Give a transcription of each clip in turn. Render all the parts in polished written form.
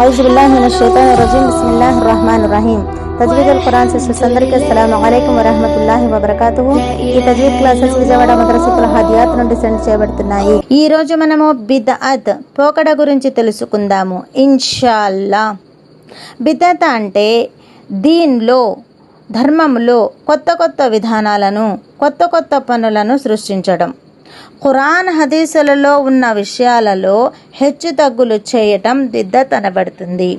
औज़ुबिल्लाहिमिनश्शैतानिर्रजीम बिस्मिल्लाहिर्रहमानिर्रहीम తజ్వీదుల్ ఖురాన్ సిస్టర్స్ అందరికీ అస్సలాము అలైకుం వరహమతుల్లాహి వబరకాతుహు. ఈ తజ్వీద్ క్లాసెస్ విజయవాడ మద్రసతుల్ హదియాత్ నుండి సెండ్ చేయబడుతున్నాయి. ఈ రోజు మనము బిద్అత్ పోకడ గురించి తెలుసుకుందాము ఇన్షాల్లా. బిద్అత్ అంటే దీనిలో ధర్మంలో కొత్త కొత్త విధానాలను కొత్త కొత్త పనులను సృష్టించడం, ఖురాన్ హదీసులలో ఉన్న విషయాలలో హెచ్చు తగ్గులు చేయటం బిద్అత్ అనబడుతుంది.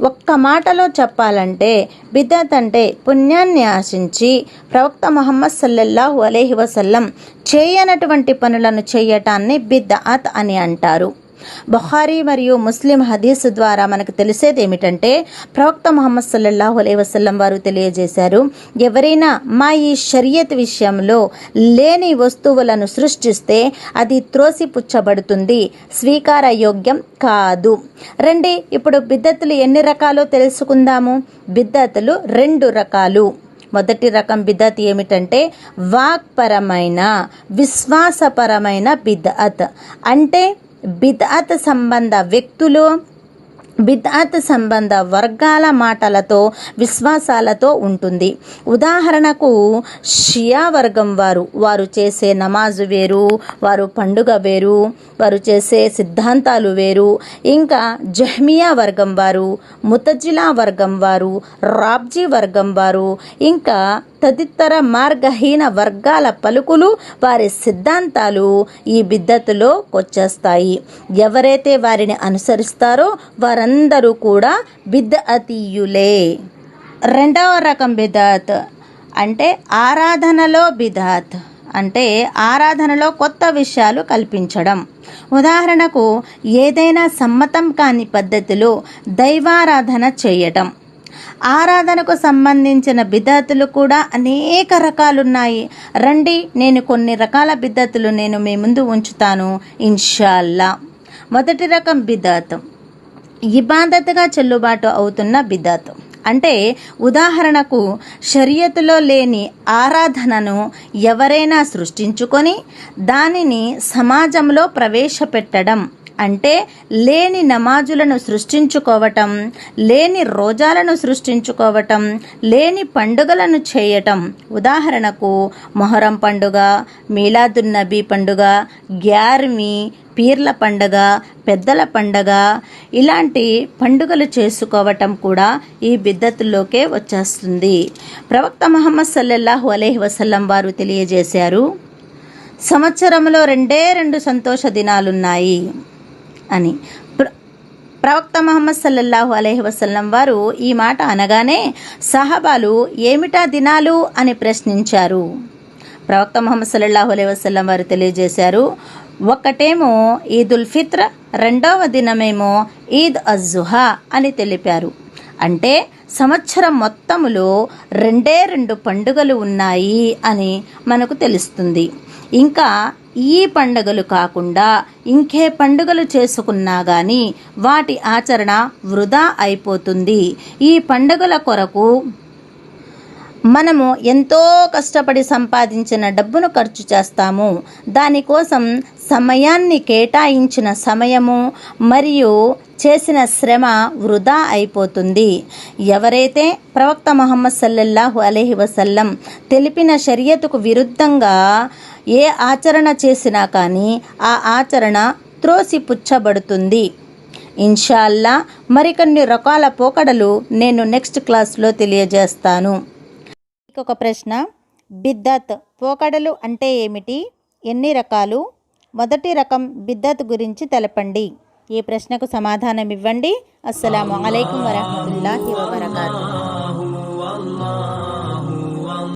ఒక్క మాటలో చెప్పాలంటే బిద్అత్ అంటే పుణ్యాన్ని ఆశించి ప్రవక్త ముహమ్మద్ సల్లల్లాహు అలైహి వసల్లం చేయనటువంటి పనులను చేయటాన్ని బిద్అత్ అని అంటారు. బుఖారీ మరియు ముస్లిం హదీసు ద్వారా మనకు తెలిసేది ఏమిటంటే ప్రవక్త ముహమ్మద్ సల్లల్లాహు అలైహి వసల్లం వారు తెలియజేశారు, ఎవరైనా మా ఈ షరియత్ విషయంలో లేని వస్తువులను సృష్టిస్తే అది త్రోసిపుచ్చబడుతుంది, స్వీకార యోగ్యం కాదు. రండి ఇప్పుడు బిద్అతులు ఎన్ని రకాలో తెలుసుకుందాము. బిద్అతులు 2 రకాలు. మొదటి రకం బిద్అత్ ఏమిటంటే వాక్పరమైన విశ్వాసపరమైన బిద్అత్. అంటే బిద్అత్ సంబంధ వ్యక్తులు, బిద్అత్ సంబంధ వర్గాల మాటలతో విశ్వాసాలతో ఉంటుంది. ఉదాహరణకు షియా వర్గం వారు చేసే నమాజు వేరు, వారు పండుగ వేరు, వారు చేసే సిద్ధాంతాలు వేరు. ఇంకా జహ్మియా వర్గం వారు, ముతజిలా వర్గం వారు, రాబ్జీ వర్గం వారు, ఇంకా తదితర మార్గహీన వర్గాల పలుకులు, వారి సిద్ధాంతాలు ఈ బిద్అతులో వచ్చేస్తాయి. ఎవరైతే వారిని అనుసరిస్తారో వారందరూ కూడా బిద్అతీయులే. రెండవ రకం బిద్అత్ అంటే ఆరాధనలో బిద్అత్. అంటే ఆరాధనలో కొత్త విషయాలు కల్పించడం. ఉదాహరణకు ఏదైనా సమ్మతం కాని పద్ధతిలో దైవారాధన చేయటం. ఆరాధనకు సంబంధించిన బిద్అతులు కూడా అనేక రకాలున్నాయి. రండి నేను కొన్ని రకాల బిద్అతులు మీ ముందు ఉంచుతాను ఇన్షాల్లా. మొదటి రకం బిద్అత్ ఇబాదత్గా చెల్లుబాటు అవుతున్న బిద్అత్. అంటే ఉదాహరణకు షరియతులో లేని ఆరాధనను ఎవరైనా సృష్టించుకొని దానిని సమాజంలో ప్రవేశపెట్టడం. అంటే లేని నమాజులను సృష్టించుకోవటం, లేని రోజాలను సృష్టించుకోవటం, లేని పండుగలను చేయటం. ఉదాహరణకు మొహరం పండుగ, మీలాదున్ నబీ పండుగ, గ్యార్మి, పీర్ల పండుగ, పెద్దల పండుగ, ఇలాంటి పండుగలు చేసుకోవటం కూడా ఈ బిద్అతుల్లోకే వచ్చేస్తుంది. ప్రవక్త ముహమ్మద్ సల్లల్లాహు అలైహి వసల్లం వారు తెలియజేశారు, సంవత్సరంలో 2 సంతోష దినాలున్నాయి అని. ప్రవక్త ముహమ్మద్ సల్లల్లాహు అలైహి వసల్లం వారు ఈ మాట అనగానే సహాబాలు ఏమిటా దినాలు అని ప్రశ్నించారు. ప్రవక్త ముహమ్మద్ సల్లల్లాహు అలైహి వసల్లం వారు తెలియజేశారు, ఒకటేమో ఈదుల్ ఫిత్ర్, రెండవ దినమేమో ఈద్ అజ్జుహా అని తెలిపారు. అంటే సంవత్సరం మొత్తములో 2 పండుగలు ఉన్నాయి అని మనకు తెలుస్తుంది. ఇంకా ఈ పండుగలు కాకుండా ఇంకే పండుగలు చేసుకున్నా కానీ వాటి ఆచరణ వృధా అయిపోతుంది. ఈ పండుగల కొరకు మనము ఎంతో కష్టపడి సంపాదించిన డబ్బును ఖర్చు చేస్తాము. దానికోసం సమయాన్ని కేటాయించిన సమయము మరియు చేసిన శ్రమ వృధా అయిపోతుంది. ఎవరైతే ప్రవక్త ముహమ్మద్ సల్లల్లాహు అలైహి వసల్లం తెలిపిన షరియతుకు విరుద్ధంగా ఏ ఆచరణ చేసినా కానీ ఆ ఆచరణ త్రోసిపుచ్చబడుతుంది. ఇన్షాల్లా మరికొన్ని రకాల పోకడలు నేను నెక్స్ట్ క్లాస్లో తెలియజేస్తాను. ఒక ప్రశ్న, బిద్అత్ పోకడలు అంటే ఏమిటి, ఎన్ని రకాలు? మొదటి రకం బిద్అత్ గురించి తెలపండి. ఈ ప్రశ్నకు సమాధానం ఇవ్వండి. అస్సలాము అలైకుం వరహమతుల్లాహి వబరకాతుహు.